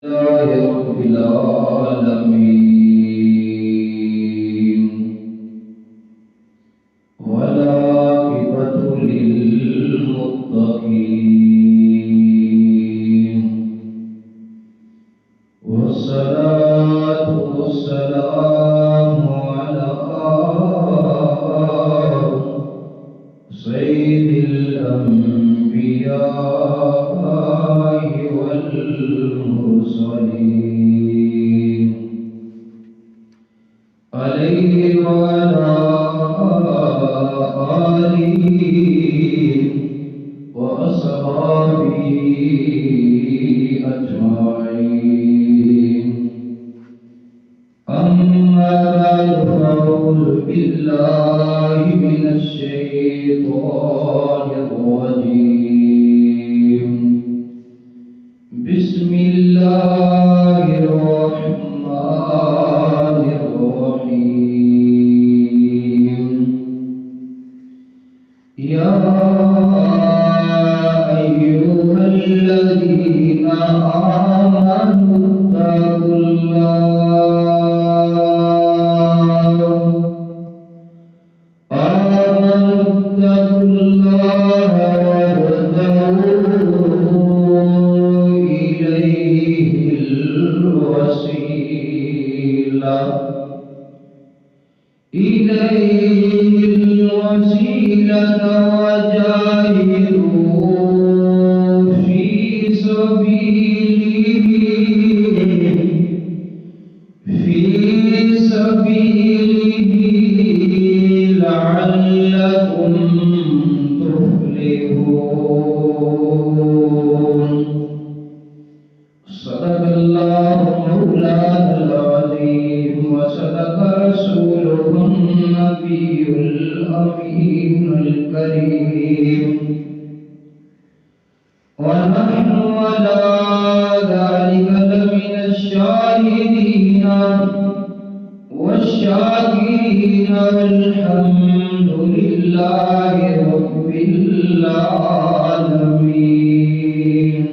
رب العالمين والعاقبة للمتقين والصلاة والسلام على سيد الأنبياء والمرسلين عليه وعلى آله وأصحابه أجمعين. أما بعد فأعوذ بالله من الشيطان الرجيم. بسم الله الرحمن الرحيم. يا أيها الذين آمنوا اتقوا الله وابتغوا إليه الوسيلة وجاهدوا في سبيله لعلكم تفلحون. صدق الله مولانا العظيم وصدق رسوله النبي الأمين الكريم. ونحن على ذلك لمن الشاهدين والشاكرين والحمد لله رب العالمين.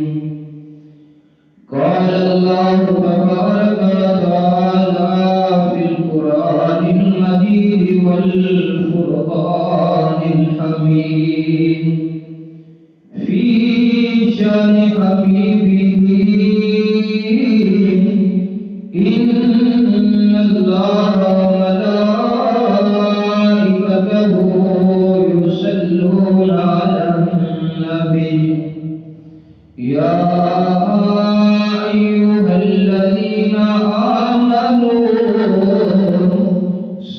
قال الله تبارك وتعالى في القرآن المجيد والفرقان الحميد في شأن حبيبه: إن الله وملائكته يصلون على النبي يا أيها الذين آمنوا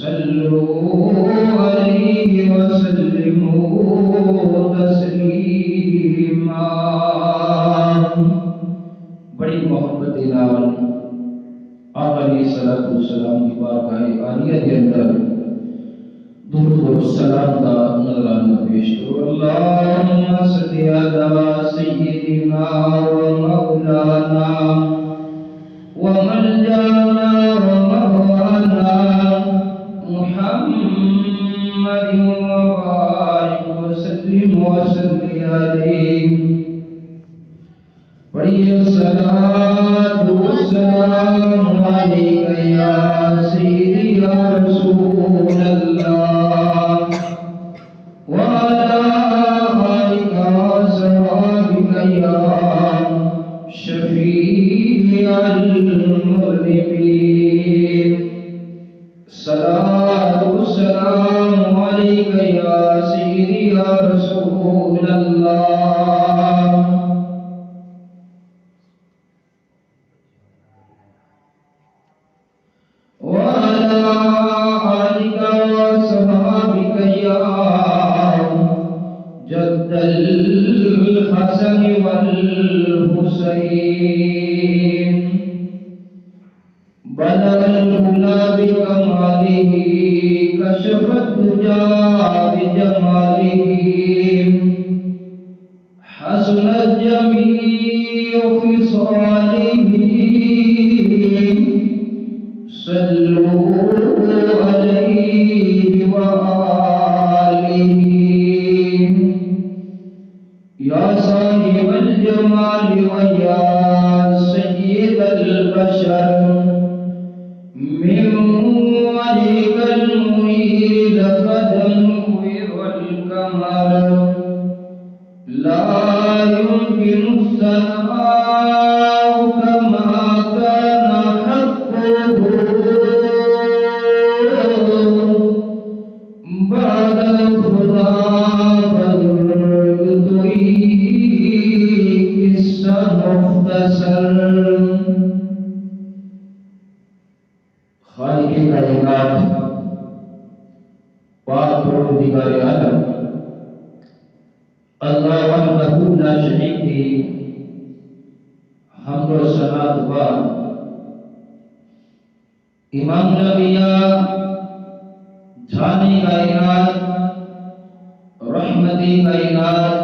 صلوا عليه وسلموا تسلیما. بڑی محبت نال آقا علیہ السلام کی بارگاہ عالیہ کے اندر درود و سلام دا نذرانہ پیش کرو. اللہم صلی علی سیدنا و مولانا و ملجانا و موانا محمد و بارک وسلم وصلی علیہ. پڑھیے الصلاۃ والسلام علیک یا سیدی یا رسول اللہ وعلی آلک وصحبک یا شفیع المذنبین. صلاۃ والسلام علیک یا سیدی یا رسول اللہ الحسن والحسين. بلغ العلا بكماله كشف الدجى بجماله حسنت جميع خصاله. صلوا عليه وآله یا صاحب الجمال و یا سید مالک کائنات پاک پروردگار عالم اللہ وحدہ لا شریک کی حمد و ثنا دعا امام الانبیاء جانی کائنات رحمتی کائنات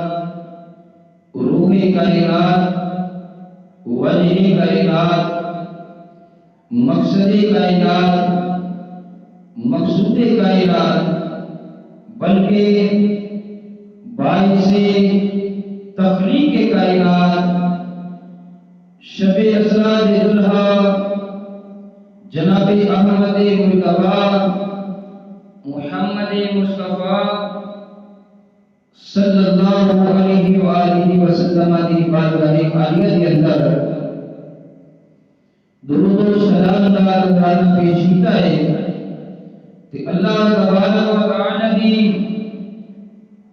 روحی کائنات وجہی کائنات مقصدی کائنات مقصود کائنات بلکہ باعث تخلیق کائنات شب اسرا ذوالحا جناب احمد مجتبی محمد مصطفیٰ صلی اللہ علیہ وآلہ وسلم دی بارگاہ عالیہ کے اندر درود و سلام دا پیش کیتا ہے کہ اللہ تبارک و تعالی دی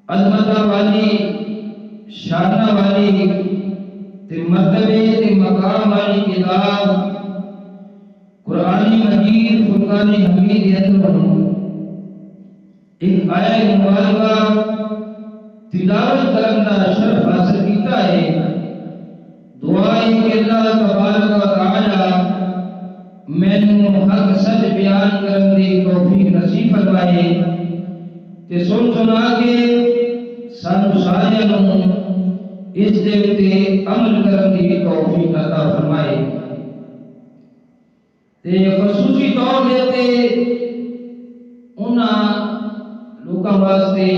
عظمت والی شان والی تے مرتبے تے مقام والی کتاب قرآن مجید فرقان حمید اندر ایک آیت مبارکہ تلاوت کرنا شرف حاصل کیتا ہے دعا ہے کہ اللہ تبارک و تعالی میں حق سچ بیان کرنے دی توفیق نصیب فرمائے کہ سن سنا کے سانو سارے نوں اس دے تے عمل کرنے دی توفیق عطا فرمائے تے خصوصی طور تے انہاں لوکاں واسطے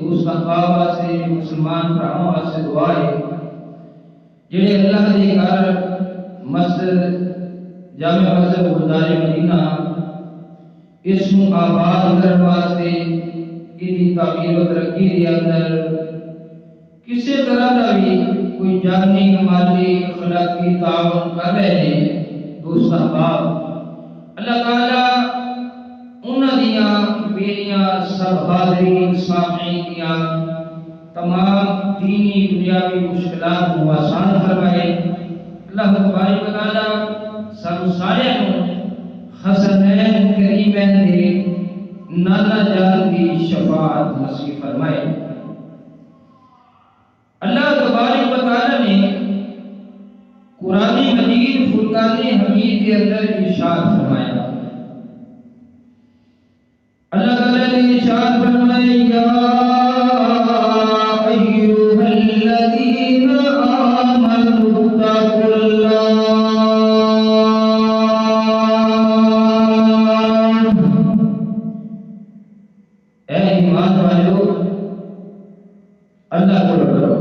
دوستاں واسطے مسلمان بھراواں واسطے دعا ہے جڑے اللہ دے گھر مسجد جامع مسجد گلزار مدینہ اس کو آباد کرنے واسطے کی تعمیر و ترقی کے اندر کسی طرح کا بھی کوئی جانی مالی اخلاقی تعاون کر رہے ہیں دوست احباب اللہ تعالیٰ انہاں دیاں بیڑیاں سب حاضرین سامعین دیاں تمام دینی دنیاوی مشکلات کو آسان فرمائے اللہ تبارک و تعالیٰ سب سارے حسنین کریمین دے نانا جان کی شفاعت نصیب فرمائے اللہ تبارک و تعالیٰ نے قرآن مجید فرقان حمید کے اندر ارشاد فرمایا اللہ تعالیٰ نے ارشاد فرمایا یا ایھا الذین آمنوا اتقوا اللہ اے ایمان والو اللہ کو ڈرو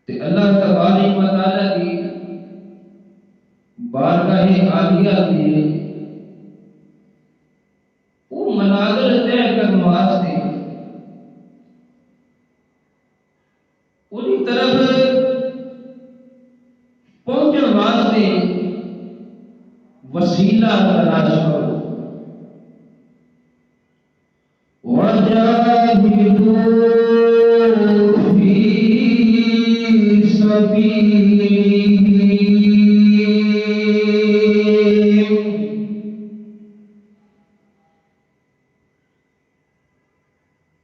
اللہ تبارک و تعالی کی بارگاہ عالیہ کے وہ منازل طے کرنے واسطے انہی طرف پہنچنے واسطے وسیلہ تلاش کرو وَجَاهِدُوا فِي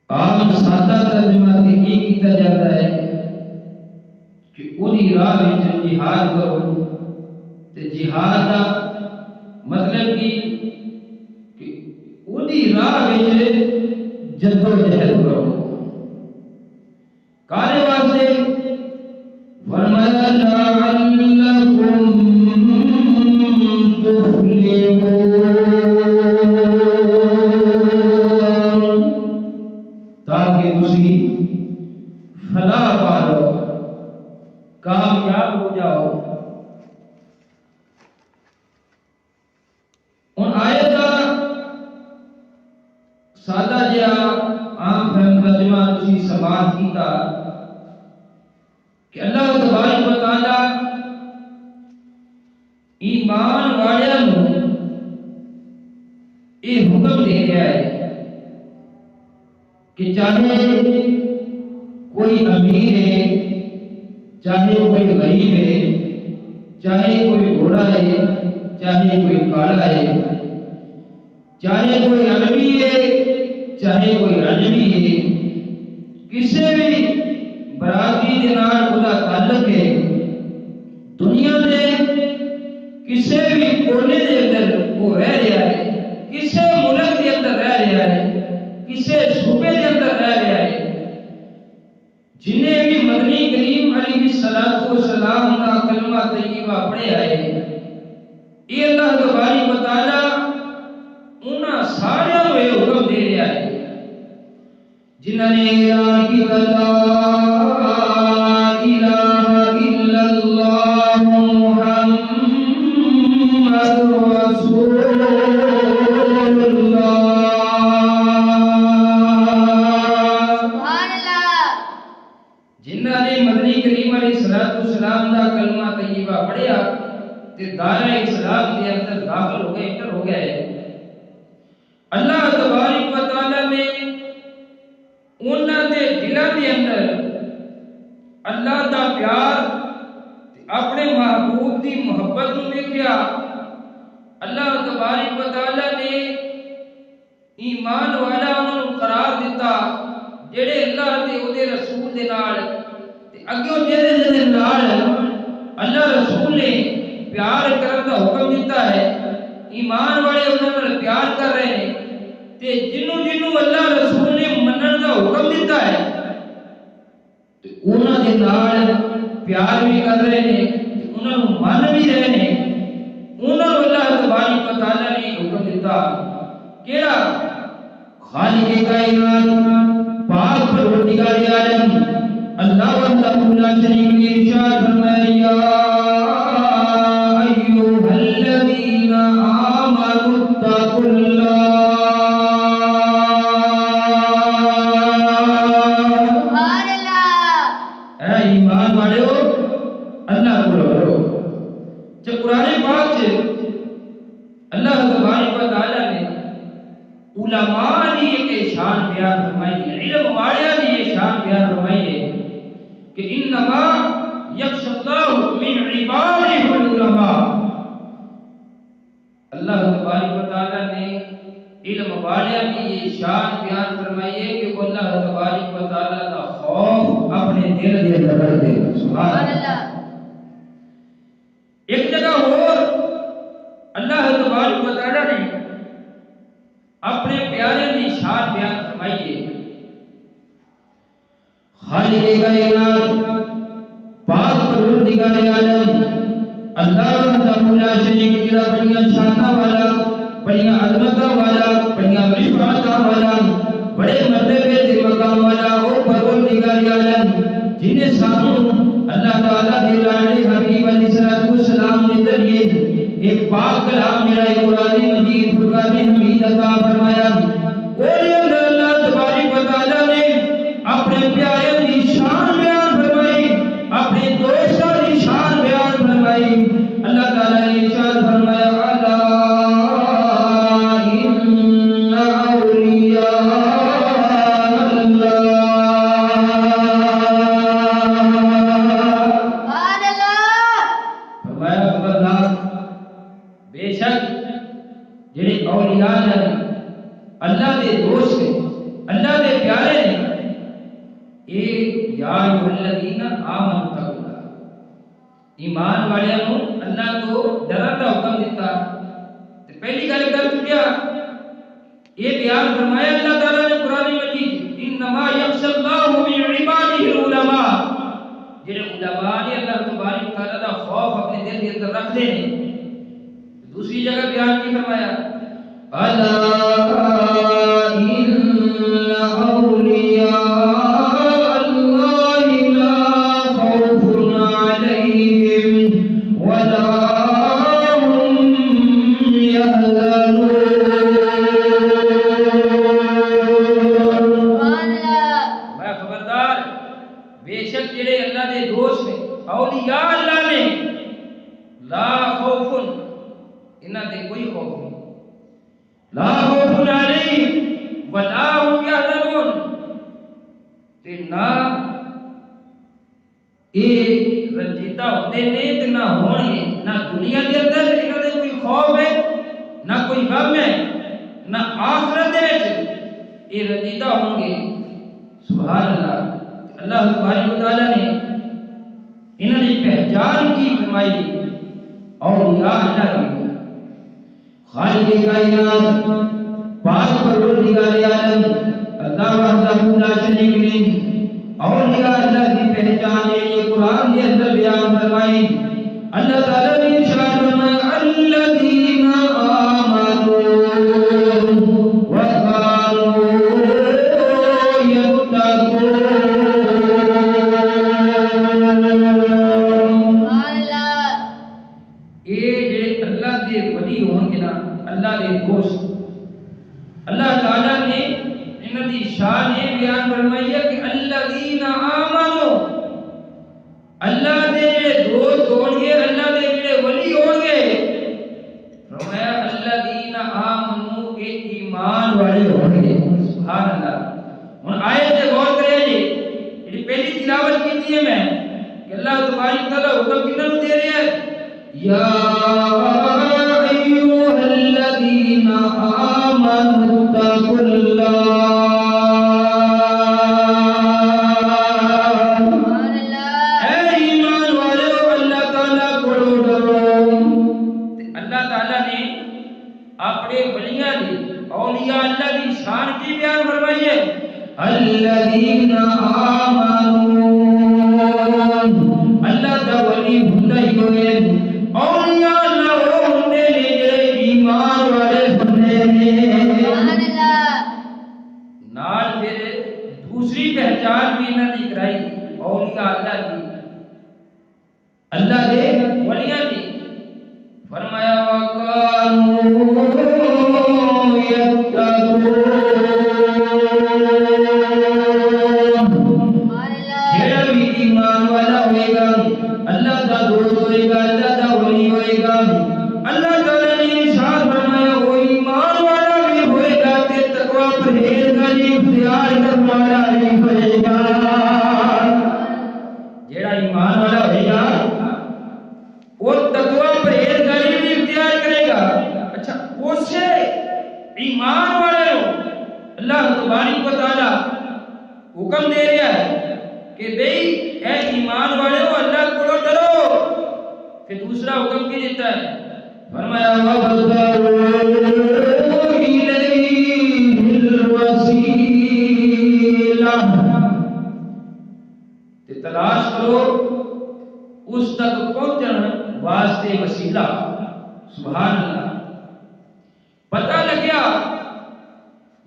عام سادہ ترجمہ یہ کیتا جاتا ہے کہ انہی راہ وچ جہاد کرو تے جہاد دا مطلب کہ انہی راہ وچ جدوجہد کرو کارے واسطے فرمایا لعلکم تفلحون تاکہ تسی فلاح پا لو کامیاب ہو جاؤ ان آیت کا سادہ جہا عام فہم ترجمہ تسی سماعت کیتا کہ اللہ تبارک و تعالی ایمان والوں یہ حکم دے رہا ہے کہ چاہے کوئی امیر ہے، چاہے کوئی غریب ہے، چاہے کوئی گھوڑا ہے، چاہے کوئی کالا ہے، چاہے کوئی عربی ہے، چاہے کوئی اجمی ہے، کسی بھی برادری کے نال وہ تعلق ہے، دنیا دے کسی بھی کونے کے اندر وہ رہ رہا ہے، کسی ملک کے اندر رہ رہا ہے، کسی صوبے کے اندر رہ رہا ہے، جنہیں بھی مدنی کریم علیہ السلام کا کلمہ طیبہ پڑھے آئے، یہ اللہ تبارک و تعالی انہاں سارے کو یہ حکم دے رہا ہے جنہوں نے اعلان کیا لا الہ الا اللہ محمد رسول اللہ۔ سبحان اللہ۔ جنہوں نے مدنی کریم علیہ السلام کا کلمہ طیبہ پڑھیا تے دائرہ اسلام کے اندر داخل ہو گئے، انٹر ہو گئے، اللہ تبارک و تعالی نے انہاں دے دلاں دے اندر اللہ دا پیار اپنے محبوب دی محبت نو ویکھیا، اللہ تبارک و تعالی نے ایمان والا انہاں نو قرار دیتا جڑے اللہ تے او دے رسول دے نال تے اگوں جڑے نال اللہ رسول نے پیار کرن دا حکم دیتا ہے، ایمان والے انہاں نال پیار کر رہے ہیں تے جنوں اللہ رسول نے منن دا حکم دیتا ہے تے انہاں دے نال پیار بھی کر رہے ہیں، انہاں نوں مان بھی رہے ہیں، انہاں نوں اللہ تبارک و تعالی نے حکم دیتا کیڑا؟ خالق کائنات پاک پروردگار عالم اللہ وحدہ لا شریک له ارشاد فرمایا ایھا الذین آمنوا اتقوا اللہ۔ سبحان اللہ۔ اے ایمان والو اللہ کو ڈرو۔ جب قرآن پاک سے اللہ تبارک و تعالی نے علماء کی ایک شان بیان فرمائی ہے، علم والوں کی یہ شان بیان فرمائی ہے کہ انما یخشی اللہ من عبادہ العلماء، اللہ تبارک و تعالی نے علم والوں کی یہ شان بیان فرمائی ہے کہ وہ اللہ تبارک و تعالی کا خوف اپنے دل کے اندر رکھتے ہیں۔ سبحان اللہ۔ ایک جگہ اور اللہ تبارک و تعالی نے اپنے پیارے کی شان بیان فرمائی ہے، خالق کائنات پاک پروردگار عالم اللہ وحدہ لا شریک له بڑیاں شاناں والا، بڑیاں عظمتاں والا، بڑیاں رفعتاں والا، بڑے مرتبے تے مقام والا وہ پروردگار عالم جنہیں سانوں اللہ تعالیٰ دے لاڈلے حبیب علیہ السلام نے ذریعے ایک پاک کلام میرا قرآن مجید فرقان حمید عطا فرمایا، اور یہ اللہ تبارک و تعالیٰ نے اپنے پیارے کی شان بیان فرمائی، اپنے دوستوں کی شان بیان فرمائی۔ اللہ تعالیٰ نے ارشاد فرمایا الا ان اولیاء اللہ، فرمایا خبردار بے شک جڑے اولیاء ہیں اللہ دے دوست ہیں، اللہ دے پیارے ہیں، یا الذین آمنوا اتقوا اللہ، ایمان والوں کو اللہ کو ڈرن کا حکم دیتا۔ پہلی گل کر چکیا، یہ بیان فرمایا اللہ تعالیٰ نے قرآن مجید انما یخشی اللہ من عبادہ العلماء، جنہیں علماء نے اللہ تبارک تعالیٰ کا خوف اپنے دل کے اندر رکھ دے۔ دوسری جگہ بیان کی فرمایا الا ان اولیاء اللہ لا خوف علیہم ولا هم يحزنون۔ میں خبردار بے شک جڑے اللہ دے دوست نے، اولیاء اللہ نے، لا خوف انہاں تے کوئی خوف نہیں، لا خوف علیہم ولا هم یحزنون تے نہ یہ رنجیدہ ہوتے نے تے نہ ہون گے، نہ دنیا کے اندر انہاں دے کوئی خوف ہے نہ کوئی غم ہے، نہ آخرت دے وچ یہ رنجیدہ ہوں گے۔ سبحان اللہ۔ اللہ تبارک و تعالیٰ نے انہاں دی پہچان کی فرمائی اولیاء اللہ کی، خالق کائنات پاک پروردگار عالم اللہ وحدہ لا شریک لہ اولیاء اللہ کی پہچان یہ قرآن کے اندر بیان فرمائی۔ اللہ تعالیٰ نے ارشاد فرمایا الذین آمنوا وکانوا یتقون۔ یہ جڑے اللہ دے ولی ہون گے نا، اللہ دے دوست، اللہ تعالیٰ نے انہاں دی شان یہ بیان فرمائی ہے کہ الذین آمنوا، اللہ دے دوست ہون گے، اللہ دے جڑے ولی ہون گے، فرمایا الذین آمنوا کے ایمان والے ہون گے۔ سبحان اللہ۔ ہن آیت تے غور کرے جی، یہ پہلی تلاوت کیتی ہے میں کہ اللہ تبارک تعالیٰ حکم کتنا نو دے رہا ہے، یا ایھا الذین آمنوا اتقوا اللہ۔ اولیاء اللہ کی شان کی بیان فرمائی ہے الذین آمنوا، اللہ دا ولی ہوندا ہی ہوئے، اولیاء اللہ وہ ہوندے نے جڑے ایمان والے ہوندے نے۔ سبحان اللہ۔ نال پھر دوسری پہچان بھی انہاں دی کرائی اولیاء اللہ کی، اللہ دے ولیاں دی، فرمایا وَقَالُوا جیڑا بھی ایمان والا ہوئے گا، اللہ کا دوست ہوئے گا، اللہ کا ولی ہوئے گا، اللہ تعالیٰ نے ارشاد فرمایا وہ ایمان والا بھی ہوئے گا تے تقوی پرہیزگاری اختیار کرنے والا بھی ہوئے گا۔ جیڑا ایمان والا ہوئے گا وہ تقوی پرہیزگاری بھی اختیار کرے گا۔ اچھا اسے ایمان والے ہو اللہ تبارک و تعالیٰ حکم دے رہا ہے کہ بھئی اے ایمان والے ہو اللہ کو ڈرو، پھر دوسرا حکم کی دیتا ہے، فرمایا وَابْتَغُوا إِلَيْهِ الْوَسِيلَةَ، کہ تلاش کرو اس تک پہنچنے واسطے وسیلہ۔ سبحان اللہ۔ پتہ لگیا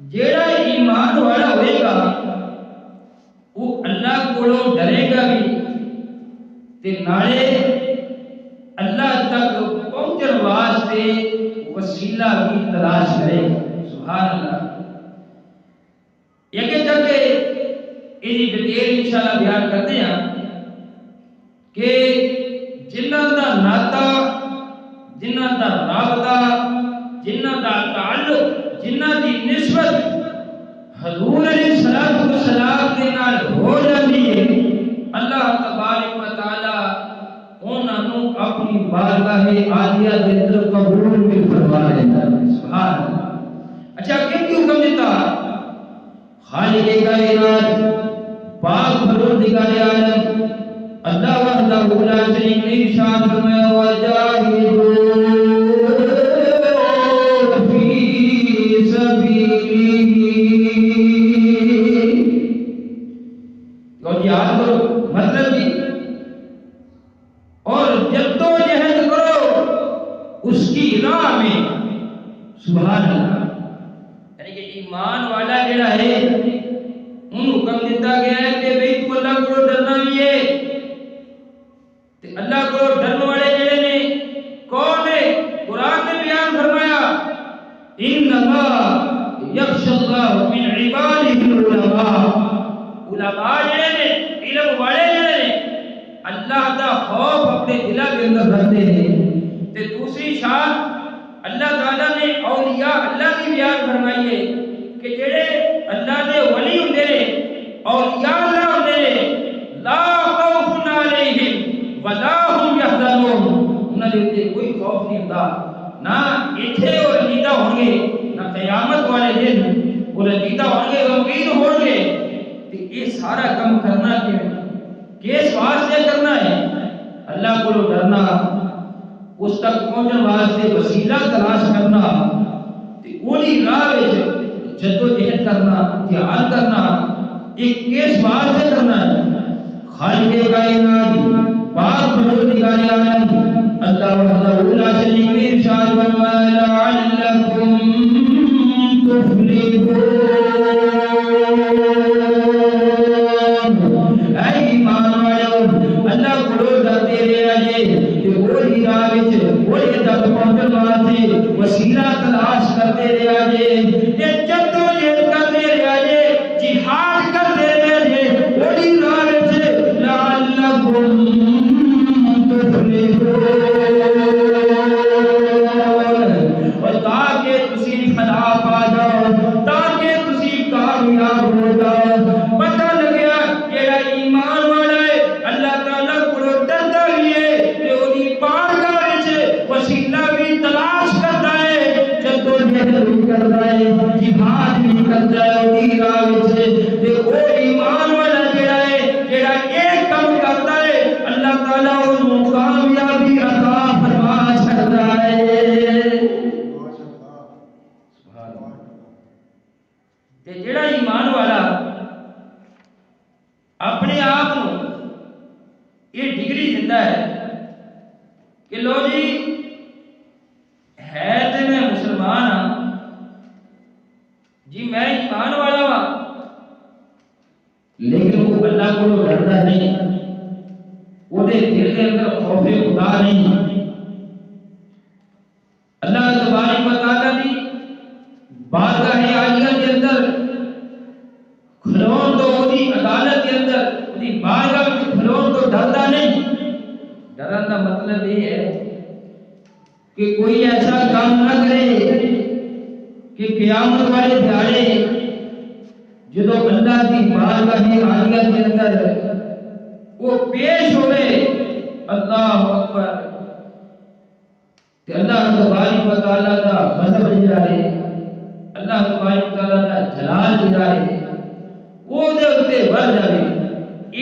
جیڑا ایمان والا ہوئے گا وہ اللہ کو ڈرے گا بھی تے نالے اللہ تک پہنچن واسطے وسیلہ بھی تلاش کرے گا۔ سبحان اللہ۔ یہ جب کہ یہ ڈیٹیل انشاءاللہ بیان کرتے ہیں کہ جنہاں دا ناتا، جنہاں دا رابطہ، جنہاں دا تعلق، جنہاں دی نسبت حضور علیہ السلام کے نال ہو جاتی ہے، اللہ تبارک و تعالیٰ انہاں نو اپنی بارگاہ عالیہ دے اندر قبول بھی فرما لیتا ہے۔ سبحان اللہ۔ اچھا کن کی حکم دیتا؟ خالق کائنات پاک پروردگار عالم اللہ وحدہ لا شریک لہ ارشاد فرمایا وجاہدوا یاد کرو مطلب جی، اور جدوجہد کرو اس کی راہ میں۔ سبحان اللہ۔ یعنی کہ ایمان والا جڑا ہے ان حکم دیتا گیا ہے کہ بھئی تو اللہ کو ڈرنا بھی ہے، تے اللہ کو ڈرنے والے جڑے نے کون ہے؟ قرآن نے بیان فرمایا انما یخشی اللہ من عبادہ العلماء، علماء جڑے نے، علم والے جڑے نے، اللہ دا خوف اپنے دلوں کے اندر رکھتے ہیں۔ تے دوسری شان اللہ تعالیٰ نے اولیاء اللہ کی بیان فرمائیے کہ جڑے اللہ دے ولی ہوندے نے اولیاء اللہ ہوندے نے لا خوف علیہم ولا هم يحزنون انہاں دے اوتے کوئی خوف نہیں ہوندا نہ ایتھے اور رنجیدہ ہون گے نہ قیامت والے دن وہ رنجیدہ ہون گے غمگین ہون گے تے یہ سارا کام کرنا کس واسطے کرنا ہے اللہ کو ڈرنا اس تک پہنچنے واسطے وسیلہ تلاش کرنا تے اوہی راہ وچ جدوجہد کرنا جہاد کرنا یہ کس واسطے کرنا ہے خالق کائنات پاک پروردگار عالم اللہ وحدہ لا شریک له ارشاد فرمایا لعلکم تفلحون اے ایمان والو اللہ کو ڈرتے رہے کہ وہی راہ وچ وہی تک پہنچن واسطے وسیلہ تلاش کرتے رہے تے جدوجہد کرتے رہے جہاد کرتے رہے وہی راہ وچ لعلکم اور تاکہ تسی فلاح پا جاؤ تاکہ تسی کامیاب ہو جاؤ پتہ لگیا جیڑا ایمان والا ہے اللہ تعالیٰ کو ڈرتا بھی ہے کہ وہی بارگاہ وچ وسیلہ بھی تلاش کرتا ہے جدوجہد بھی کرتا ہے جہاد بھی کرتا ہے وہی راہ وچ تے وہ ایمان والا جیڑا ہے جیڑا ایک کام کرتا ہے اللہ تعالیٰ انہوں کامیابی عطا فرما چھڑتا ہے تے جیڑا ایمان والا اپنے آپ کو یہ ڈگری دیتا ہے کہ لو جی ہے تے میں مسلمان ہاں جی میں ایمان والا ہاں لیکن وہ اللہ کو ڈرتا نہیں وہ دل کے اندر خوف خدا نہیں اللہ تبارک و تعالیٰ دی بارگاہ عالیہ کے اندر کھلون تو وہی عدالت کے اندر وہی بارگاہ میں کھلون تو ڈرتا نہیں ڈرن کا مطلب یہ ہے کہ کوئی ایسا کام نہ کرے کہ قیامت والے دیہاڑے جدو اللہ کی بارگاہ عالیہ کے اندر وہ پیش ہوئے اللہ اکبر کہ اللہ تبارک و تعالیٰ کا غضب جائے اللہ تبارک و تعالیٰ کا جلال جائے وہ دے اتے بڑھ جائے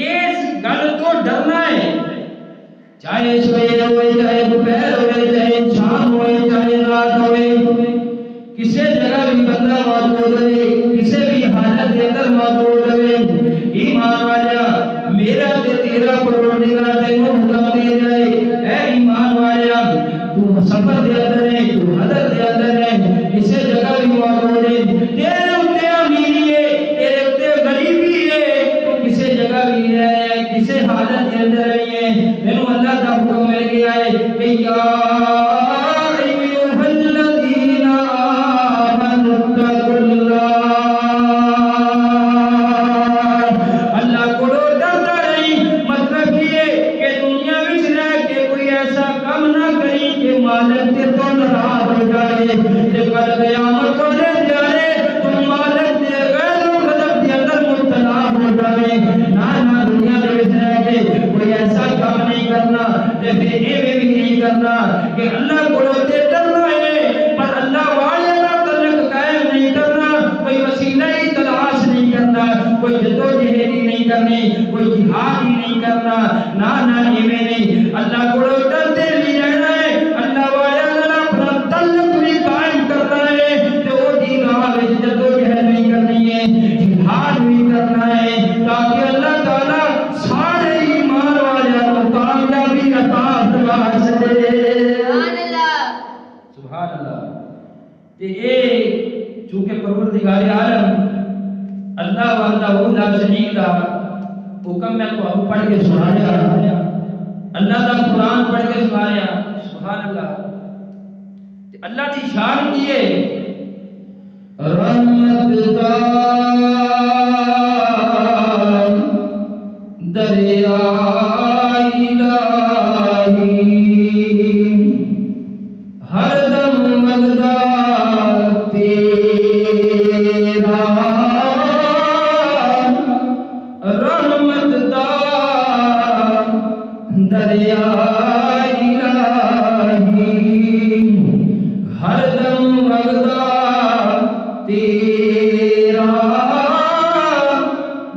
اس گل تو ڈرنا ہے چاہے سویر ہوئے چاہے دوپہر ہوئے چاہے شام ہوئے چاہے رات ہوئے کسی جگہ بھی بندہ موجود ہے کسی بھی حالت کے اندر موجود ہے ایمان والا میرا تے تیرا پروردگار تینوں حکم دے جائے اے ایمان والا تو سفر دے اندر ہے تو حضر دے اندر ہے کسی جگہ بھی موجود ہے تیرے اتے امیری ہے تیرے اتے غریبی ہے تو کسی جگہ بھی رہے ہیں کسی حالت کے اندر رہی ہے میں اللہ کا حکم مل گیا ہے کہ یا کہ اللہ کو تے ڈرنا ہے پر اللہ والے کا تعلق قائم نہیں کرنا کوئی وسیلہ ہی تلاش نہیں کرنا کوئی جدوجہد نہیں کرنی کوئی جہاد ہی نہیں کرنا نہ ایویں نہیں اللہ کو ڈرتے بھی رہنا ہے اللہ والے کا اپنا تعلق بھی قائم کرنا ہے تو وہ دی راہ وچ جدوجہد نہیں کرنی ہے جہاد بھی کرنا ہے تاکہ اللہ تعالی سارے ایمان والے کو کامیابی عطا فرما سکے سبحان اللہ تے اے چونکہ پروردگار عالم اللہ وحدہ لا شریک دا حکم میں کو پڑھ کے سنایا اللہ دا قرآن پڑھ کے سنایا سبحان اللہ تے اللہ دی شان کی ہے رحمت دا دریا الہی ہر دم مددگار تیرا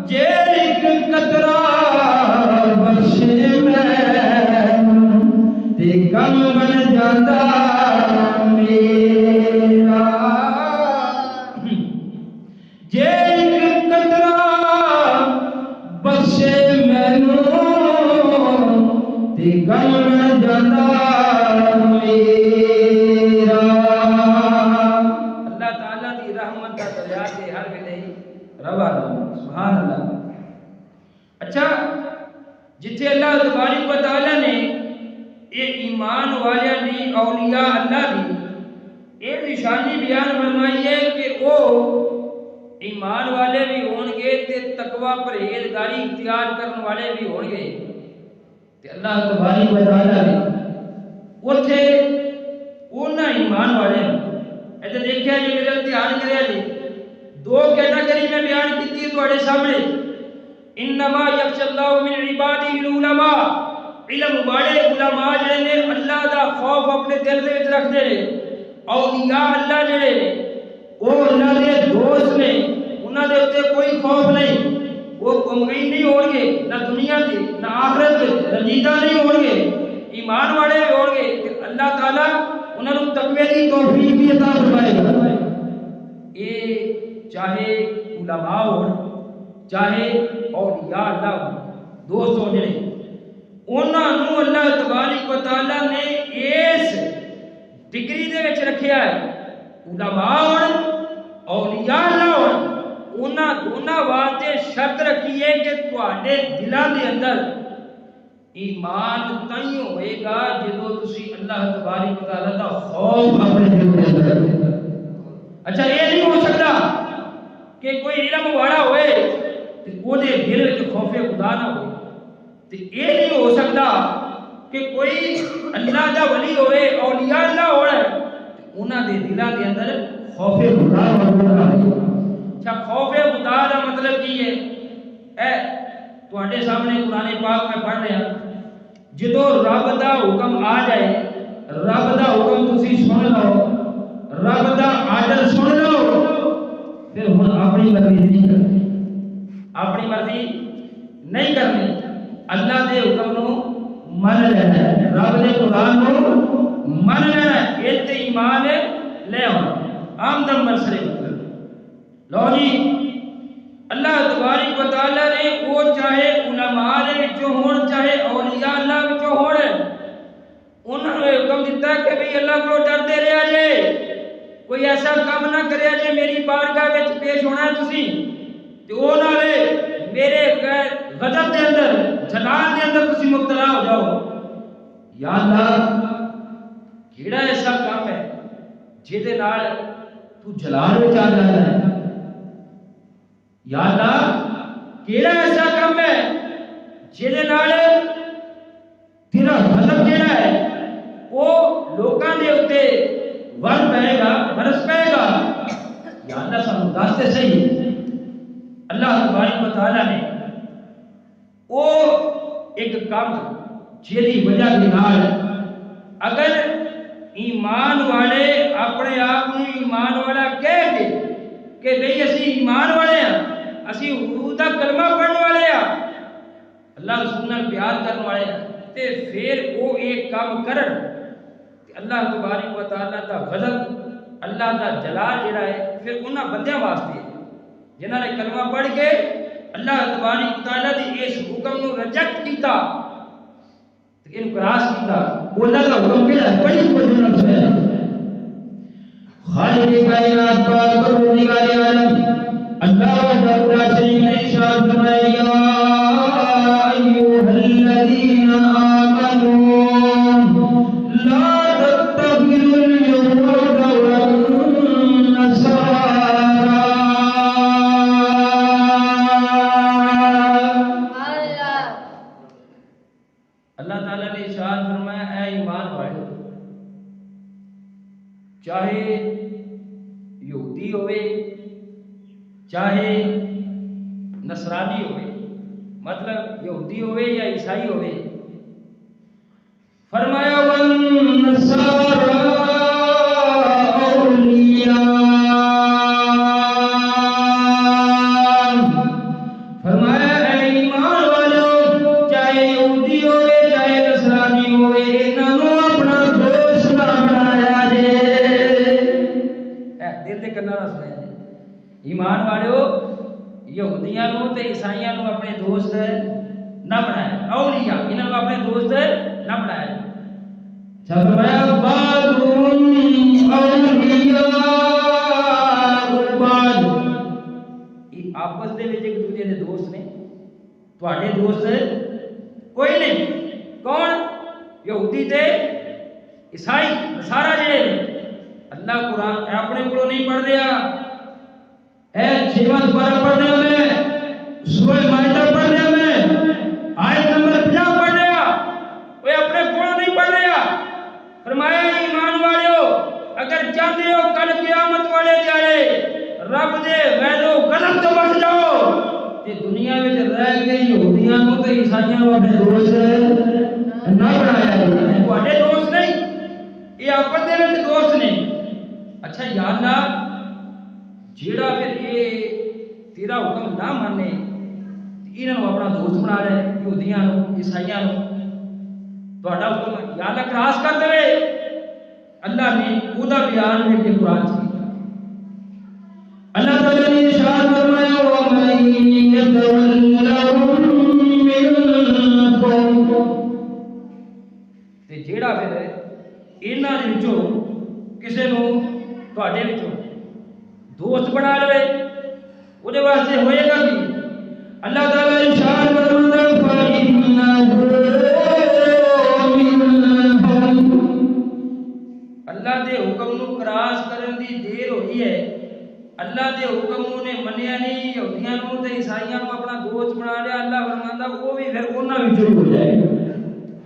جے ایک قطرہ بخشے مینوں تے کم بن جاندا میرا جے ایک قطرہ بخشے مینوں تے کم بن جاندا میرا اللہ تعالیٰ دی رحمت دا دریا تے ہر ویلے رواں سبحان اللہ۔ اچھا جتھے اللہ تبارک و تعالیٰ نے یہ ایمان والیاں دی اولیاء اللہ دی یہ نشانی بیان فرمائی ہے کہ وہ ایمان والے بھی ہون گے تے تقوی پرہیزگاری اختیار کرنے والے بھی ہون گے تے اللہ تبارک و تعالیٰ نے اوتھے انہاں ایمان والے ایسے دیکھا جی میرے دھیان کریا جی دو کیٹاگری میں بیان کی تھی تھوڑے سامنے انما یخشی اللہ من عبادہ العلماء علم والے علماء جڑے نے اللہ دا خوف اپنے دل دے وچ رکھدے نے اولیاء اللہ جڑے نے وہ اللہ دے دوست نے انہاں دے اوتے کوئی خوف نہیں وہ غمگین نہیں ہون گے نہ دنیا تے نہ آخرت تے رنجیدہ نہیں ہون گے ایمان والے ہون گے کہ اللہ تعالیٰ انہاں نوں تقوی دی توفیق بھی عطا فرمائے گا۔ یہ چاہے علماء ہون چاہے اولیاء اللہ ہون دوست ہون جڑے انہاں نوں اللہ تبارک و تعالیٰ نے اس ڈگری دے وچ رکھیا ہے علماء ہون اولیاء اللہ ہون انہاں دونوں واسطے شرط رکھی ہے کہ تواڈے دلاں دے اندر ایمان تائیں ہوئے گا جدوں تسی اللہ تبارک و تعالیٰ دا خوف اپنے دل دے اندر۔ اچھا یہ نہیں ہو سکتا کہ کوئی علم والا ہوئے تے او دے دل وچ خوف خدا نہ ہو تے یہ نہیں ہو سکتا کہ کوئی اللہ دا ولی ہوئے اولیاء اللہ ہوئے انہاں دے دلاں دے اندر خوف خدا نہ ہو۔ اچھا خوف خدا دا مطلب کی ہے اے تواڈے سامنے قرآن پاک میں پڑھ رہے ہیں جدو رب دا حکم آ جائے رب دا حکم تسی سن لو رب دا آرڈر سن لو پھر ہن اپنی مرضی نہیں کرنی اپنی مرضی نہیں کرنی اللہ دے حکم نو من لینا ہے رب دے قرآن نو من لینا ہے اس تے ایمان لے آنا آمدن مرسلے لو جی اللہ تبارک و تعالیٰ نے وہ چاہے علماء دے وچوں ہون چاہے اولیاء اللہ وچوں ہون انہوں نے حکم دیتا کہ بھی اللہ کو ڈرتے رہا جے کوئی ایسا کام نہ کریا جے میری بارگاہ وچ پیش ہونا ہے تسی تے او نہ لے میرے غضب دے اندر جلال دے اندر تسی مبتلا ہو جاؤ یا اللہ کیڑا ایسا کام ہے جے نال تو جلال وچ آ جانا ہے یا اللہ کیڑا ایسا کام ہے جے نال تیرا غضب جیڑا ہے وہ لوکاں دے اوتے ور پائے گا برس پائے گا یا اللہ سانوں دس تے صحیح اللہ تبارک و تعالیٰ نے وہ ایک کام جیدی وجہ کے نال اگر ایمان والے اپنے آپ کو ایمان والا کہہ کے کہ بھئی اسی ایمان والے ہیں اسی حضور دا کلمہ پڑھنے والے ہیں اللہ رسول نال پیار کرنے والے ہیں تے پھر وہ ایک کام کرن اللہ تبارک و تعالیٰ دا غضب اللہ دا جلال جڑا ہے پھر انہاں بندیاں واسطے جنہاں نے کلمہ پڑھ کے اللہ تبارک و تعالیٰ دی اس حکم نو ریجیکٹ کیتا انکراس کیتا وہ اللہ کا حکم کیڑا ہے بڑی کوئی نفس ہے خالق کائنات پاک پروردگار عالم اللہ وحدہ لا شریک له ارشاد فرمائے یا ایھا الذین آمنوا لا تتخذوا اليهود والنصارى اللہ تعالیٰ نے ارشاد فرمایا اے ایمان والو چاہے یہودی ہوئے چاہے نصرانی ہوئے مطلب یہودی ہوئے یا عیسائی ہوئے فرمایا والنصارى اولیاء دل تے کناں نال سنیا جی ایمان والو یہودیاں نو تے عیسائیاں نو اپنے دوست نہ بنایا اولیاء انہاں نو اپنے دوست نہ بنایا فرمایا بعضهم اولیاء بعض یہ آپس دے وچ ایک دوسرے دے دوست نے تواڈے دوست کوئی نہیں کون یہودی تے عیسائی نصارا جڑے اللہ قرآن اپنے کولوں نہیں پڑھ رہا اے 6واں سپارہ پڑھنے میں سورہ مائدہ پڑھنے میں آیت نمبر 50 پڑھ رہا وہ اپنے کولوں نہیں پڑھ رہا فرمایا ایمان والو اگر چاہتے ہو کل قیامت والے دیہڑے رب دے وعد و غضب تو بچ جاؤ تے دنیا وچ رہ کے یہودیاں نو تے عیسائیاں نو اپنے دوست نہ بنایا جائے تواڈے دوست نہیں یہ آپس دے وچ دوست نے اچھا یا اللہ جیڑا پھر یہ تیرا حکم نہ مانے انہاں نو اپنا دوست بنا لے یہودیاں نو عیسائیاں نو تہاڈا حکم یا اللہ کراس کر دے اللہ نے اودا بیان میں کہ قرآن سے اللہ تعالی نے ارشاد فرمایا وَمَن يَتَوَلَّهُم مِّنكُمْ تے جیڑا پھر انہاں دے وچوں کسے نو تہاڈے وچوں دوست بنا لے اودے واسطے ہوئے گا کہ اللہ تعالی ارشاد فرماتا فَإِنَّهُ اللہ دے حکم نو کراس کرن دی دیر ہوئی ہے اللہ دے حکم نو نے منیا نہیں یہودیاں نو تے عیسائیاں نو اپنا دوست بنا لیا اللہ فرماندا وہ بھی پھر انہاں وچوں ہو جائے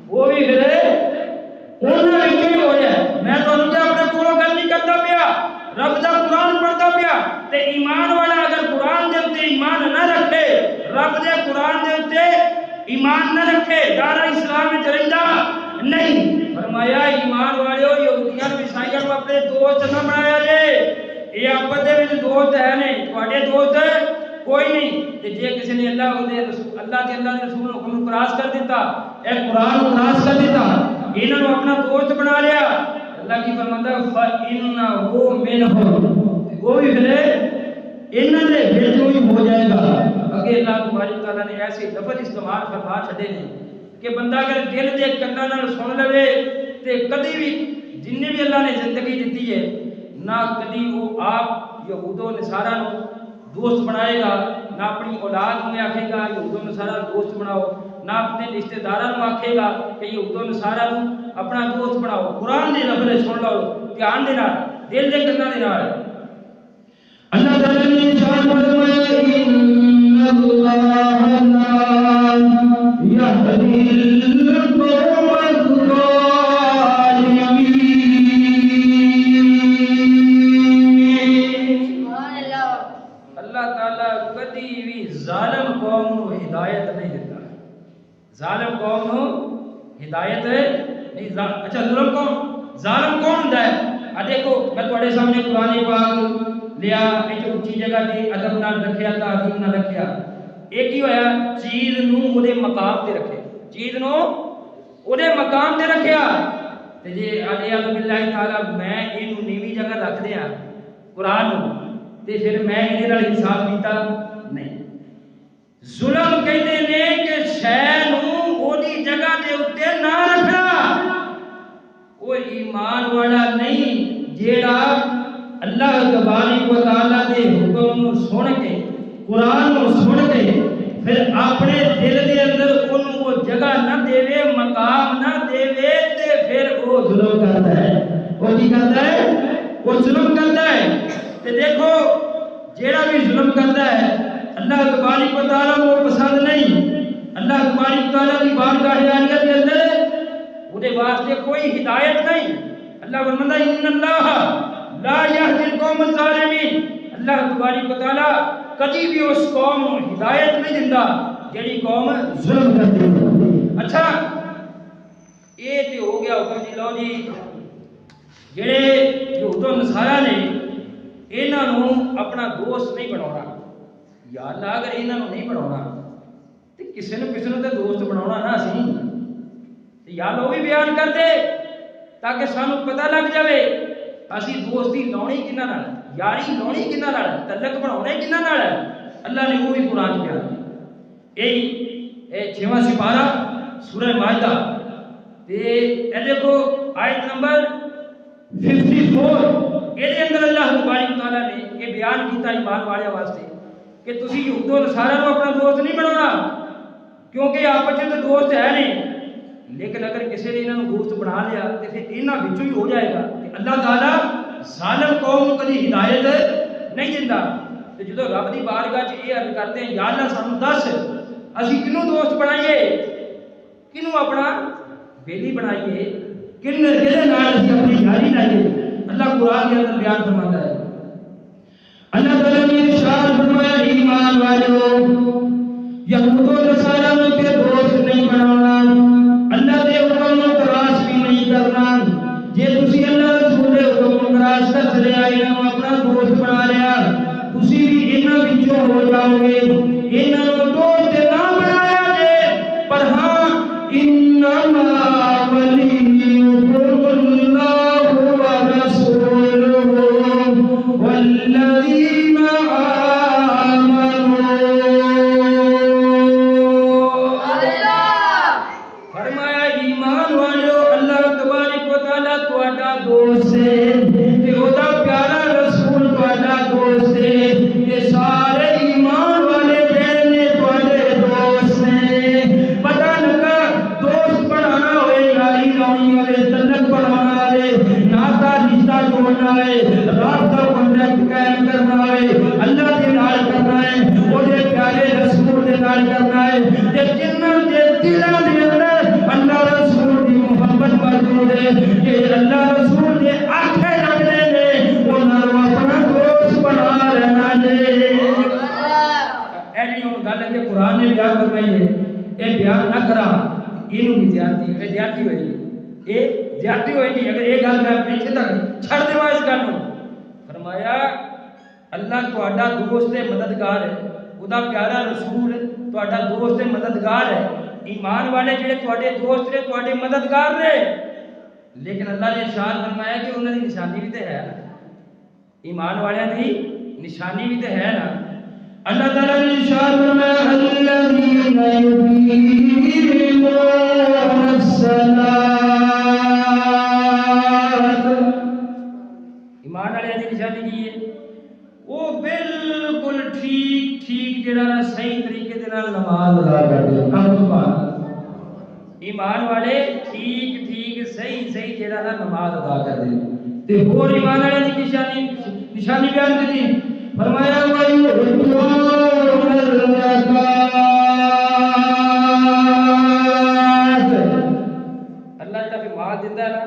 وہ بھی پھر انہاں وچوں ہو جائے میں تانوں تے اپنے کولوں گل نہیں کردا پیا رب دا قرآن پڑھدا پیا تے ایمان والا اگر قرآن دے اوتے ایمان نہ رکھے رب دے قرآن دے اوتے ایمان نہ رکھے دارا اسلام وچ رہندا نہیں فرمایا ایمان والو یہودیاں نو عیسائیاں نو اپنے دوست نہ بنایا جے یہ آپس دے وچ دوست ہے نے تواڈے دوست کوئی نہیں تے جے کسی نے اللہ دے رسول اللہ تے اللہ دے رسول نو حکم کراس کر دیتا اے قرآن کو کراس کر دیتا انہاں نو اپنا دوست بنا لیا اللہ کی فرماندا فَإِنَّهُ مِنْهُمْ وہ بھی پھر انہاں دے وچوں ہی ہو جائے گا اگے اللہ تبارک تعالیٰ نے ایسے لفظ استعمال فرما چھڈے نے کہ بندہ اگر دل دے کناں نال سن لوے تے کدی بھی جن بھی اللہ نے زندگی دیتی ہے نہ کدی وہ آپ یہود و نصارا نو دوست بنائے گا نہ اپنی اولاد میں آکھے گا یہود و نصارا دوست بناؤ نہ اپنے رشتہ داراں نو آکھے گا کہ یہود و نصارا نو اپنا دوست بناؤ قرآن دے لفظ سن لو دھیان دے نال دل دے کناں دے نال اللہ تعالی نے ارشاد فرمایا ان اللہ لا یہدی القوم ظالم قوم نو ہدایت نہیں دیتا ظالم قوم نو ہدایت نہیں اچھا ظالم کون ہوندا ہے دیکھو میں تواڈے سامنے قرآن پاک لیا ایک اونچی جگہ تے ادب نال رکھیا تعظیم نال رکھیا ایک ہی ہویا چیز نو اودے مقام تے رکھے چیز نو اودے مقام تے رکھیا تے جے اعوذ باللہ تعالی میں اینو نیوی جگہ رکھ دیاں قرآن نو تے پھر میں ایدے نال انصاف کیتا نہیں ظلم کہتے نے کہ شے نو اودی جگہ دے اوتے نہ رکھنا وہ ایمان والا نہیں جیڑا اللہ تبارک و تعالی دے حکم نو سن کے قرآن نو سن کے پھر اپنے دل دے اندر اونوں وہ جگہ نہ دے مقام نہ دے تے پھر وہ ظلم کرتا ہے وہ کی کرتا ہے وہ ظلم کرتا ہے تے دیکھو جیڑا بھی ظلم کرتا ہے اللہ تبارک و تعالی کو پسند نہیں اللہ تبارک و تعالی کی بارگاہ عالیہ کے اندر اودے واسطے کوئی ہدایت نہیں اللہ فرماتا ہے ان اللہ لا یہدی القوم الظالمین اللہ تبارک و تعالی کبھی بھی اس قوم کو ہدایت نہیں دیندا جیڑی قوم ظلم کرتی ہے اچھا یہ تے ہو گیا حکم جی لو جی جڑے یہود و نصارا نے انہاں نو اپنا دوست نہیں بناونا یا اللہ اگر انہاں نو نہیں بناونا تے کسے نو تے دوست بناونا نہ سی تے یا اللہ بھی بیان کر دے تاکہ سانو پتہ لگ جاوے اسی دوستی لاؤنی کنہاں نال یاری لاؤنی کنہاں نال تعلق بناؤنا کنہاں نال ہے اللہ نے وہ بھی قرآن بیان کیا اے 6واں سپارہ سورہ مائدہ تے اے دیکھو آیت نمبر 54 اے اندر اللہ تبارک تعالیٰ نے یہ بیان کیتا ایمان والے واسطے کہ تسی یہود و نصارہ کو اپنا دوست نہیں بنانا کیونکہ آپس میں تو دوست ہے نہیں لیکن اگر کسی نے انہوں دوست بنا لیا تو پھر انہاں وچوں ہی ہو جائے گا کہ اللہ تعالیٰ ظالم قوم کو کبھی ہدایت نہیں دیندا تے جدوں رب دی بارگاہ چ یہ عرض کرتے ہیں یا اللہ سانوں دس اسی کنوں دوست بنائیے کنوں اپنا بیلی بنائیے کہدے نال اسی اپنی یاری لائیے اللہ قرآن کے اندر بیان فرماتا ہے اللہ تعالیٰ نے ارشاد فرمایا ایمان والو یہود و نصارہ کے دوست نہیں بنانا اللہ دے حکم کو تراش بھی نہیں کرنا جے تسی اللہ رسول دے حکم کو تراش کر چلے آئے انہوں اپنا دوست بنا لیا تسی بھی انہاں وچوں ہو جاؤ گے انہاں نوں دوست نہ بنایا جے پر ہاں انما ولیکم اللہ ورسولہ والذین آمنوا فرمایا ایمان والو اللہ تبارک و تعالیٰ تہاڈا دوست ہے تے اودا پیارا رسول تہاڈا دوست ہے یہ سارے ایمان والے جڑے نے تہاڈے دوست ہیں پتہ لگا دوست بنانا ہوئے یاری لاؤنی والے تعلق بنانا والے ناتا رشتہ جوڑنا ہے رابطہ کانٹیکٹ قائم کرنا ہے اللہ کے نال کرنا ہے وہ دے پیارے رسول دے نال کرنا ہے تے جنہاں دے دلاں دے اندر اللہ رسول دی محبت موجود ہے کہ اللہ رسول دے آنکھیں لگنے نے وہ نال اپنا دوست بنا لینا جے ایڈی ہوں گل کہ قرآن نے بیان فرمائی ہے اے بیان نہ کرا اینوں بھی زیادتی ہوئی اے زیادتی ہوئی نہیں اگر یہ گل میں پیچھے تک چھڑ دیواں اس گل نوں فرمایا اللہ تہاڈا دوست ہے مددگار ہے خدا پیارا رسول تہاڈا دوست ہے مددگار ہے ایمان والے جڑے تہاڈے دوست نے تہاڈے مددگار نے لیکن اللہ نے ارشاد فرمایا کہ انہاں دی نشانی بھی تے ہے ایمان والے دی نشانی بھی تے ہے نا اللہ تعالیٰ نے ارشاد فرمایا الذین یقیمون الصلاۃ ایمان والے دی نشانی کی ہے وہ بالکل ٹھیک ٹھیک جڑا نا صحیح طریقے دے نال نماز ادا کرتے ہیں ایمان والے ٹھیک ٹھیک صحیح صحیح جڑا نا نماز ادا کرتے ہیں تے اور ایمان والے دی نشانی بیان کی فرمایا وَيُؤْتُونَ الزَّكَاةَ اللہ جڑا بھی مال دیندا ہے نا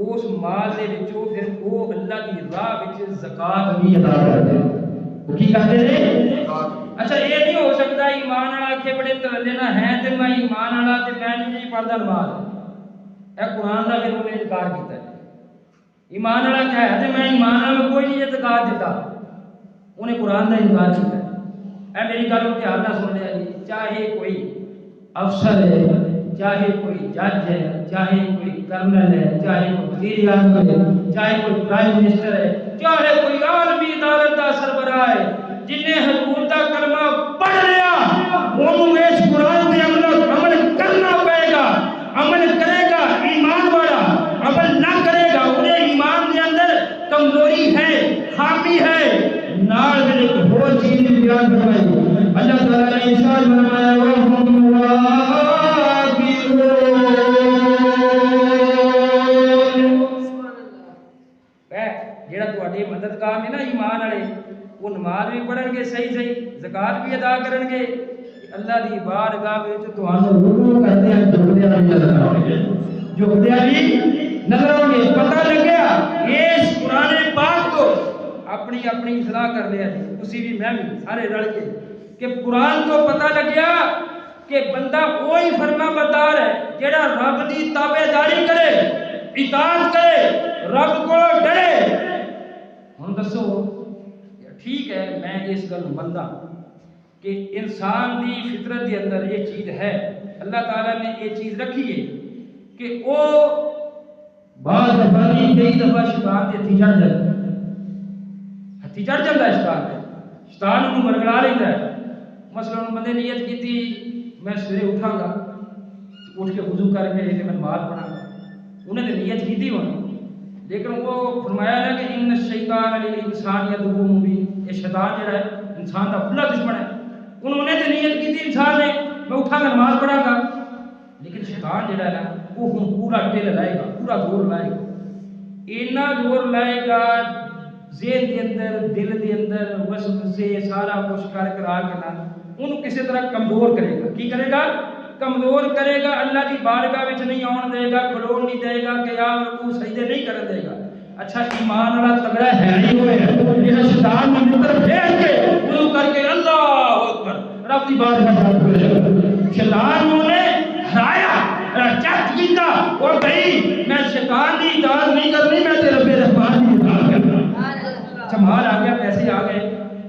اس مال دے وچوں پھر وہ اللہ کی راہ وچ زکات بھی ادا کرتے ہیں وہ کی کہتے ہیں اچھا یہ نہیں ہو سکتا ایمان والا آکھے بڑے ترلے نہ ہے تے میں ایمان والا تے میں نہیں پڑھدا نماز اے قرآن دا پھر انہوں نے انکار کیتا ہے ایمان والا کیا ہے تے میں ایمان والا کوئی نہیں زکات دیتا انہیں قرآن دا انکار کیتا ہے اے میری گل دھیان نال سن لیا جی چاہے کوئی افسر ہے چاہے کوئی جج ہے چاہے کوئی کرنل ہے چاہے کوئی وزیر اعظم ہے چاہے کوئی پرائم منسٹر ہے چاہے کوئی عالمی عدالت دا سربراہ ہے جن نے حضور دا کلمہ پڑھ لیا انہوں اس قرآن دے عمل کرنا پڑے گا عمل کرے گا ایمان والا عمل نہ کرے گا انہیں ایمان دے اندر کمزوری ہے خامی ہے نال میں ایک اور چیز بیان فرمائی اللہ تعالیٰ نے ارشاد فرمایا وَهُمْ جڑا تہاڈے مددگار نے نا ایمان والے وہ نماز بھی پڑھن گے صحیح صحیح زکات بھی ادا کرن گے اللہ دی بارگاہ وچ تہانوں رکوع کردے ہیں جھکدے بھی نظر آؤ گے پتہ لگیا اس قرآن پاک کو اپنی اپنی اصلاح کر لیا تسی بھی میں بھی سارے رل کے کہ قرآن کو پتہ لگیا کہ بندہ وہی فرما بردار ہے جڑا رب دی تابعداری کرے اطاعت کرے رب کو ڈرے ہن دسو ٹھیک ہے میں اس گل مندا کہ انسان دی فطرت کے اندر یہ چیز ہے اللہ تعالیٰ نے یہ چیز رکھی ہے کہ وہ بعض دفعہ نہیں کئی دفعہ شیطان تے ہتھی چڑھ جائے، ہتھی چڑھ جاتا ہے شیطان انہوں برگلا لیتا ہے۔ مثلا انہوں بندے نیت کی تھی میں سویرے اٹھاں گا، اٹھ کے وضو کر کے میں نماز پڑھاں گا، انہیں تو نیت کی تھی ہونا، لیکن وہ فرمایا ہے کہ ان الشیطان للانسان عدو مبین، یہ شیطان جڑا ہے انسان کا کھلا دشمن ہے۔ انہوں نے تو نیت کی تھی انسان نے میں اٹھاں گا نماز پڑھاں گا، لیکن شیطان جڑا ہے نا وہ پورا ٹل لائے گا، پورا زور لائے گا، اینا زور لائے گا ذہن کے اندر دل کے اندر وسوسے سارا کچھ کر کرا کے نا انہوں کسی طرح کمزور کرے گا۔ کی کرے گا؟ کمزور کرے گا، اللہ کی بارگاہ وچ نہیں آن دے گا، کھلون نہیں دے گا، قیام رکوع سجدے نہیں کرن دے گا۔ اچھا ایمان والا تگڑا ہے ہی ہوئے ہے یہ شیطان نے متر پھیر کے وضو کر کے اللہ اکبر رب کی بارگاہ میں کرے گا۔ شیطان نے ہرایا چیک کیتا اور بھائی میں شیطان کی اطاعت نہیں کرنی، میں تیرے رب رحمان کی اطاعت کرنا۔ اچھا مال آ گیا، پیسے آ گئے،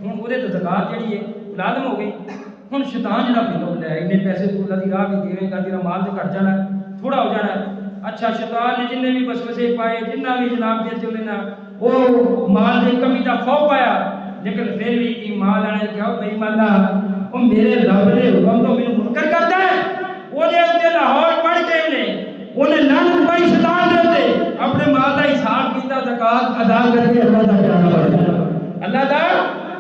ہوں وہ زکات جڑی ہے لازم ہو گئی۔ ہوں شیطان جڑا پہلو لے انہیں پیسے تو اللہ کی راہ بھی دے گا، تیرا مال تو گھٹ جانا ہے، تھوڑا ہو جانا ہے۔ اچھا شیطان نے جن بھی وسوسے پائے، جنہ بھی جناب دل چ لینا وہ مال کی کمی کا خوف پایا، لیکن پھر بھی ایمان آنے کیا بے ایمانا وہ میرے رب نے حکم تو میرے منکر کرتا ہے، وہ لاہور پڑھ کے انہیں لعنت پائی شیطان دے اپنے مال کا حساب کیتا، زکات ادا کر کے اللہ کا پیارا بن گیا، اللہ کا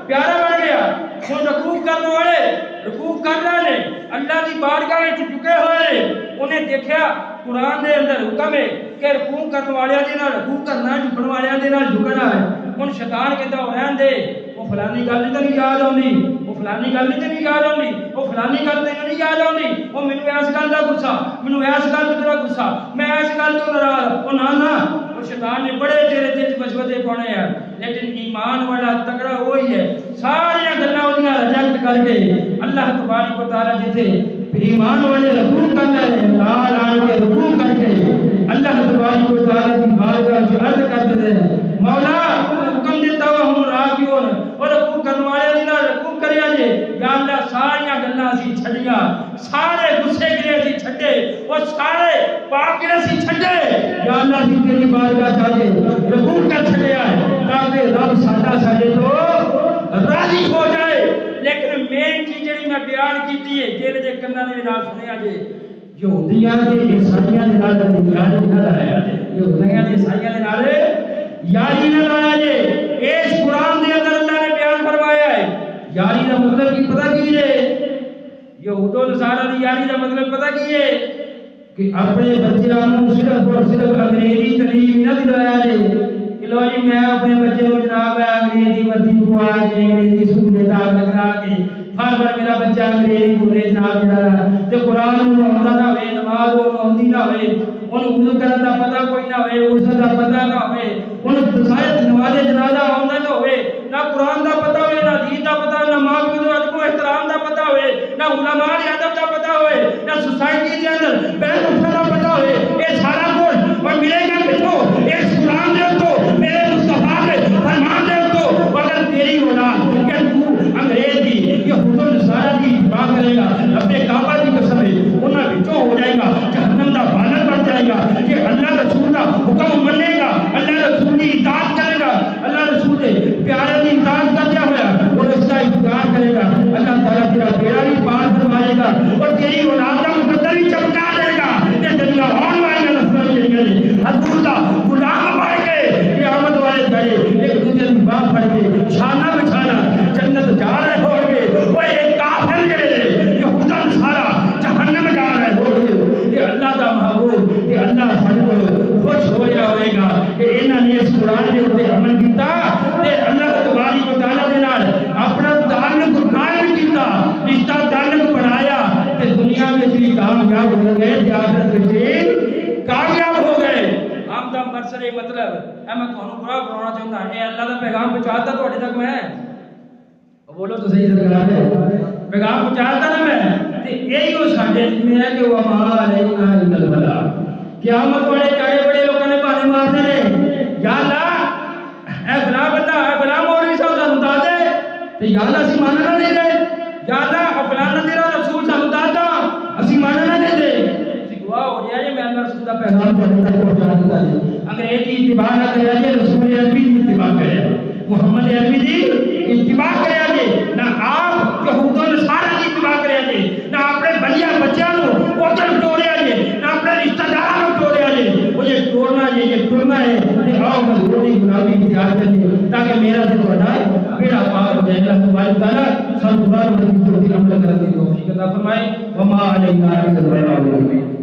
پیارا بن گیا۔ وہ رکوع کرنے والے رکوع کر رہے ہیں، اللہ کی بارگاہ میں جھکے ہوئے، انہیں دیکھا قرآن دے اندر حکم ہے کہ رکوع کرنے والے دے نال رکوع کرنا ہے، جھکن والے دے نال جھکنا ہے۔ ہن شیطان کہتا ہو رہن دے، وہ فلانی گل نہیں یاد آتی، وہ فلانی گل نہیں یاد آتی، وہ فلانی گل نہیں یاد آتی، وہ مینوں اس گل دا غصہ، مینوں اس گل دا غصہ، میں اس گل تو ناراض، وہ نہ وہ شیطان نے بڑے تیرے دل وچ وسوسے پانے ہیں، لیکن ایمان والا تگڑا وہی ہے ساری گلاں اودیاں ریجیکٹ کر کے اللہ تبارک و تعالی جتے ایمان والے رکوع کرنا ہے، لال آن کے رکوع کر کے اللہ تبارک و تعالی کی بارگاہ میں عرض کرتے ہیں مولا حکم دیتا ہوا ہم راکیون اور رکوع کرنے والے دے نال رکوع کریا جے، یا اللہ ساری گلاں اسی چھڈیاں، سارے غصے گرے اسی چھڈے، اور سارے پاپ گرے اسی چھڈے، یا اللہ اسی تیری بارگاہ چاہتے رکوع کر چھڈیا ہے تاکہ رب ساڈا ساڈے تو راضی ہو جائے۔ لیکن مین چیز جڑی میں بیان کیتی ہے جیڑے جے کناں دے نال سنیا جے یہودیاں دے عیسائیاں دے نال یاری نہ لایا جے، یہودیاں دے عیسائیاں دے نال یاری نہ لایا جے۔ اس قرآن دے اندر اللہ نے بیان فرمایا ہے یاری دا مطلب کی پتہ کی ہے؟ یہود و نصارہ دی یاری دا مطلب پتہ کی ہے کہ اپنے بچیاں نوں صرف اور صرف انگریزی تعلیم نہ دلایا جے، لو جی میں اپنے بچے کو جناب انگریزی وردی پوا کے انگریزی سکول داخل کرا کے ہر بار میرا بچہ انگریزی بولے جناب جڑا تے قرآن نوں آندا نہ ہوئے، نماز نوں آندی نہ ہوئے، انہوں وضو کرن دا پتہ کوئی نہ ہوئے، غسل دا پتہ نہ ہوئے، انہوں دسائے نماز جنازہ آندا نہ ہوئے، نہ قرآن دا پتہ ہوئے، نہ دین دا پتہ، نہ ماں پیو دے ادب و احترام دا پتہ ہوئے، نہ علماء دے ادب دا پتہ ہوئے، نہ سوسائٹی دے اندر بیٹھ اٹھن دا پتہ ہوئے، یہ سارا کچھ اور ملے گا کتھوں؟ اس قرآن دے تو میرے مصطفیٰ کے فرمان دے تو اگر تیری اولاد کہ تو انگریز کی یہود و نصارہ کی اتباع کرے گا، رب کعبہ کی قسم ہے انہاں وچوں ہو جائے گا، جہنم دا بانر بن جائے گا، کہ اللہ رسول دا حکم منے گا، اللہ رسول کی اطاعت کرے گا، اللہ رسول دے پیارے کی اطاعت کرتا ہوا اور اس کا انکار کرے گا، اللہ تعالیٰ تیرا بیڑا بھی پار فرمائے گا اور تیری اولاد کا مقدر بھی چمکا دے گا، یہ دنیا ہون والے کا رسول کے لیے حضور دا غلام پائے گے، قیامت والے گئے ایک دوسرے کی باپ پڑھ کے شانہ بچھانا جنت جا رہے ہو گے، وہ ایک کافر گئے یہود و نصارہ جہنم جا رہے ہو گے، یہ اللہ دا محبوب، یہ اللہ سارے خوش ہو جا ہوئے گا کہ انہوں نے اس قرآن کے اوپر عمل کیتا تے اللہ تبارک و تعالیٰ دے نال اپنا تعلق قائم کیتا، رشتہ تعلق بڑھایا تے دنیا میں بھی کامیاب ہو گئے تے آخرت میں بھی کامیاب ہو گئے۔ ہم دا مرسل مطلب اے میں تھانوں برا بنانا چاہتا اے اللہ دا پیغام پہنچاتا تواڈے تک میں بولو تو صحیح سرکار ہے پیغام پہنچاتا نا میں تے یہی وہ ساڈے میں ہے کہ وہ ہمارا علینا الا البلاغ۔ قیامت والے کڑے بڑے لوگوں نے بہانے مارنے نے، یا اللہ اے فلاں بندہ اے فلاں مولوی صاحب سانوں دس دے تے یا اللہ اسی ماننا نہیں دے، یا اللہ فلاں تیرا رسول سانوں دس دا اسی ماننا نہیں دے، اسی گواہ ہو جائے میں اللہ رسول دا پیغام تواڈے تک پہنچا دیتا ہے۔ انگریزی اتباع نہ کرے جے رسول عربی دی اتباع کرے محمد عربی دی اتباع کرے جے نہ آپ یہود و نصارا دی اتباع کرے جے نہ اپنے بلیا بچیاں نو اوجل ٹوڑیا جے نہ اپنے رشتہ داراں نو ٹوڑیا جے وہ یہ ٹوڑنا جے یہ ٹرنا ہے تے آؤ مضبوطی گناہی اختیار کریں تاکہ میرا تے تہاڈا بیڑا پار ہو جائے اللہ تبارک تعالی سب دوبارہ عمل کرنے کی توفیق عطا فرمائے وما علینا الا البلاغ المبین